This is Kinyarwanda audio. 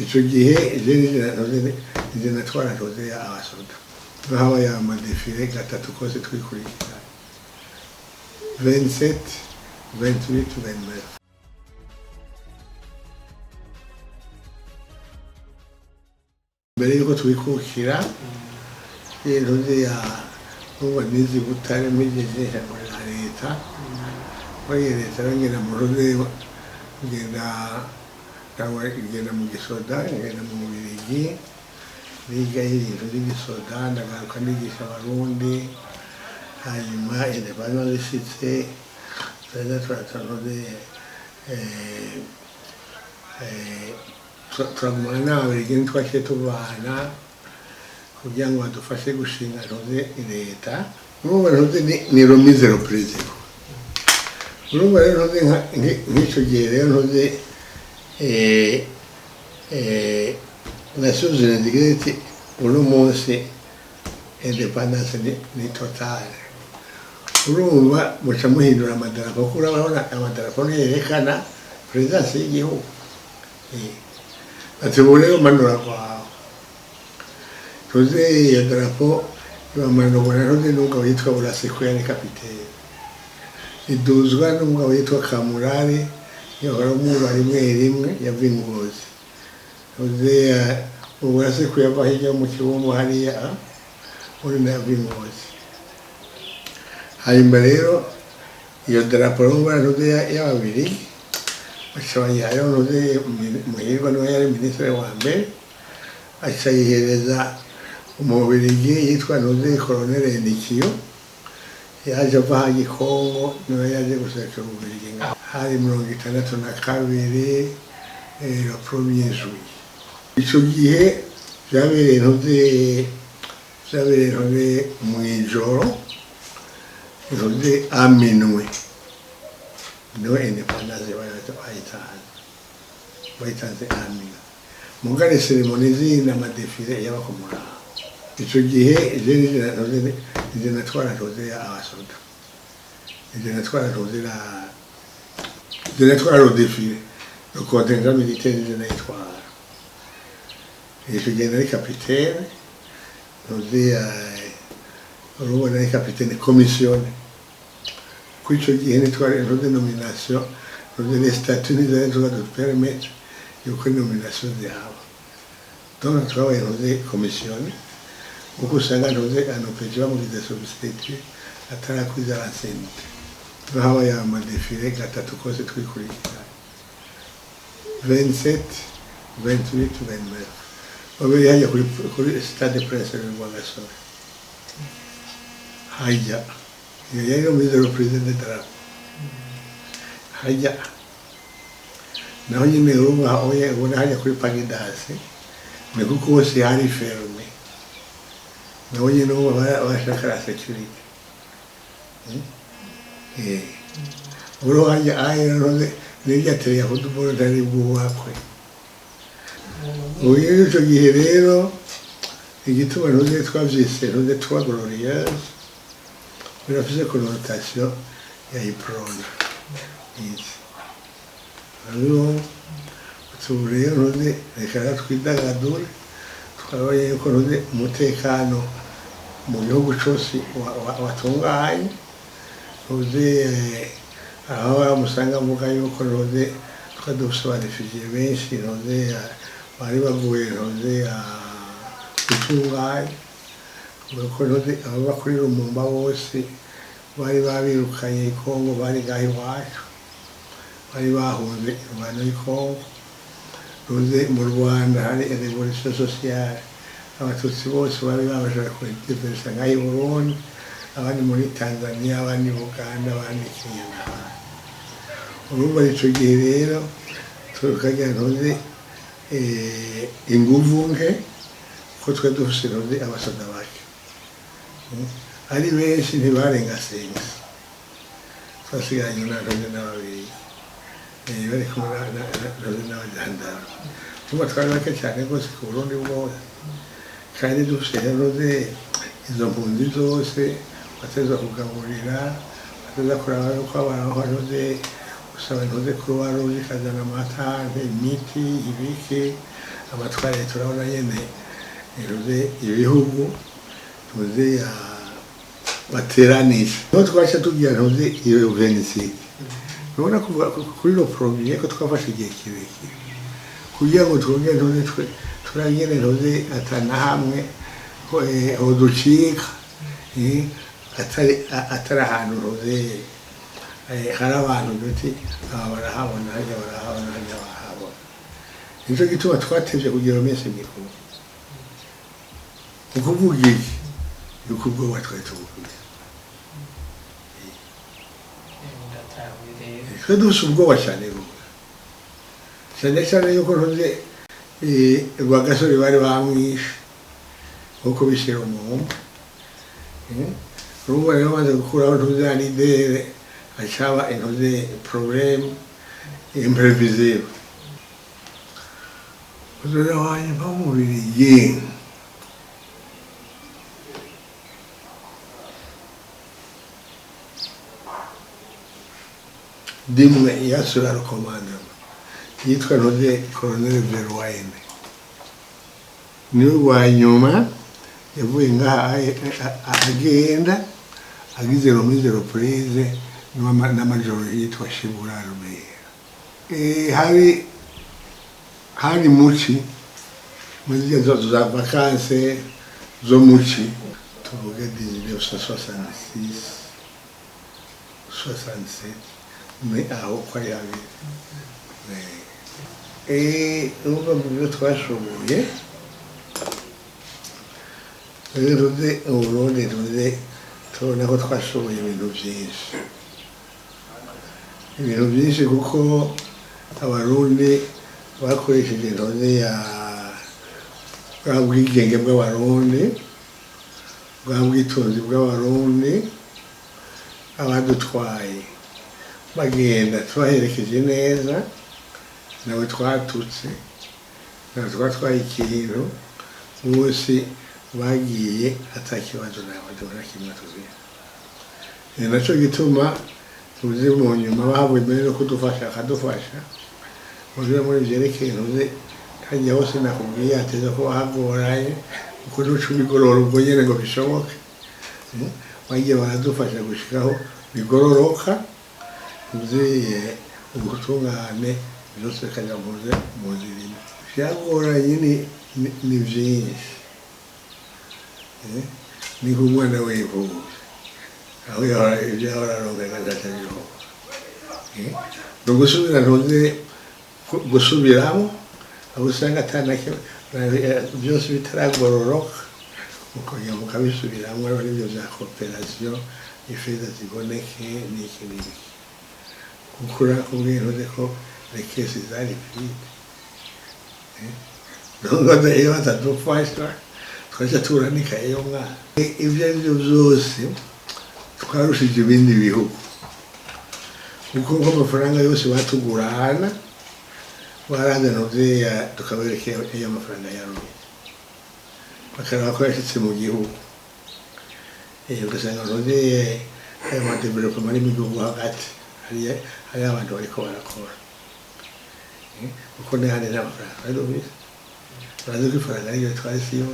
Icyo gihe je natwara Jose abasoda habaye amadefile gatatu kose twikurikirana 27 28 29 mbere yuko twikukira Jose ya ubu nizi Butare mbigeje muri leta muri leta ngenda mu Jose ngenda mu gisoda ngenda mu Bubiligi biga ibintu by'igisoda ndagaruka nigisha abarundi hanyuma bano bishitse turatanode turamana n'Ababiligi twashe tubana kugira ngo badufashe gushinga leta urumva ni romizero perezida urumva rero nk'icyo gihe rero Nations Unies uno munsi independence ni totale urumva muca muhindura amadarapo kuko urabona amadarapo yerekana presidence y'igihugu ati ubu rero manura kwawe tuze iyo darapo bamanura n'umugabo yitwa Burasekoya ni kapiteni iduzwa n'umugabo yitwa Kamurari yahora umwuba rimwe yava Ingozi tuze Burasekoya ava hirya mu Kibumbu hariya uri na yava Ingozi hanyuma rero iyo darapo tuze y'Ababiligi bacabayihaye tuze Muhirwa niwe yari minisitiri wa mbere aca yihereza Umubiligi yitwa Colonel Ndikiyo yaje ava Gikongo niwe yaje gusekera Ububiligi hari 62 le 1er juillet icyo gihe byabereye mu ijoro aminwe niwe independence bayitanze aminwe mugare ceremony zina amadefile y'abakomora icyo gihe je natwara Jose abasoda je natwara Jose le défilé le contingent militaire je natwara icyo gihe nari capitaine Jose urubo nari capitaine commissione kuri icyo gihe natwara Jose nomination Jose les statuts nizaye de permettre yuko nomination zihaba donc twabaye Jose commissione kuko usanga Jose anopeje bamugize substitut atarakwiza abasenite habaye amadefile gatatu kose twikurikirana 27 28 29 babiri hajya kuri stade presse rwa Gasore hajya yari umwizero president darapo hajya naho nyine urumva ubona hajya kuri Pagidasi ni kuko hose hari ferme naho nyine bashaka la security uro hajya ayiranoze n'ibyateye ya football ntari bwubakwe uyu icyo gihe rero igituma Jose twavyise Jose trois glorieuses birafise connotation ya iprona alors ubu rero Jose reka twidagadure twabaye ko Jose umutekano mu gihugu cyose watunganye Jose aho bamusanga mvuga yuko Jose twadufise abadefije benshi Jose bari baguye Jose gutunganye kuko Jose aba kuri Rumumba bose bari babirukanye Kongo bari gahi wacu bari bahunze imvano y'Kongo Jose mu Rwanda hari revolution sociale abatutsi bose bari babashaka kwideversa ngahi Burundi abandi muri Tanzania abandi Uganda abandi Kenya urumva icyo gihe rero tukagira Jose inguvu nke ko twe dufise Jose abasoda bake ari benshi ntibarenga 5 twasigaranye na Jose n'Ababiligi bari kumwe na Jose n'abajandarume tuba twari bake cyane rwose ku Burundi bwose kandi dufise Jose izo mpunzi zose bateza kugaburira bateza kuraba yuko abantu Jose usaba Jose Croix Rouge ikazana amata imiti ibiki amatwara turabona nyene ibihugu tuzi bateranije niho twaca tugira ntuzi iyo venisite urabona kuvuga kuri lo premier ko twafashe igihe kirekire kugira ngo twongere ntuzi turagene ntuzi atana hamwe ho ducika atari ahantu ntuzi hari abantu duti barahabona hajya barahabona hajya bahabona nicyo gituma twatevye kugira iminsi mikuru ukuvuga iki yuko ubwoba twari tubuvuze twe dufise ubwoba cyane cyane yuko ntuze Rwagasore bari bamwishe nkuko bishira umuhumba urumva rero bamaze gukuraho ntuze anidere acaba intuze problème imprévisible uzora wanye bamubiri yinga dimwe yasura rukomandama yitwa ntuze Colonel Verwaine niwe wa nyuma yavuye ngaha agenda agize romise reprise n'amajoro yitwa Shibura Rumera hari muci muri zo za vacances zo muci tuvuge 1966 67 mais aho kwa yawe uba mu byo twashoboye rero uburundi tubona ko twashoboye ibintu byinshi kuko abarundi bakoresheje intoze bwa bwigenge bw'abarundi bwa bwitonzi bw'abarundi abadutwaye bagenda tubaherekeje neza nawe twatutse nawe twatwaye ikintu bose bagiye atakibazo nawe dora kimwe tuziye naco gituma tuzi mu nyuma bahabwe mbere no kudufasha akadufasha muri vyerekeye ntuze kandi hose nakubwiye ateza ko hagoranye uko nuco bigorora ubwo nyene ngo bishoboke bagiye baradufasha gushikaho bigororoka tuziye ubutungane byose kajya mu zirimo vyagoranye ni vyinshi ni kumwana w'ivubu aho ibyahora arongaga gatariho no gusubira ntuze gusubiramo aho usanga atanake byose bitaragororoka ukongera mukabisubiramo rero n'ibyo bya cooperation ifeza ziboneke n'iki gukura kubwira ko rekesi zari kwita nubwo iyo batadufasha twaje turanika iyo mwana ibyo aribyo byose twarushije ibindi bihugu kuko amafaranga yose batugurana baraza ntuze tukabereka iyo amafaranga yaruye bakaraba ko yashitse mu gihugu ugasanga ntuze ayo madevelopema ari mu gihugu hagati hari abantu bariko barakora kuko n'ahandi n'amafaranga barazi ko ifaranga ariyo twari siyo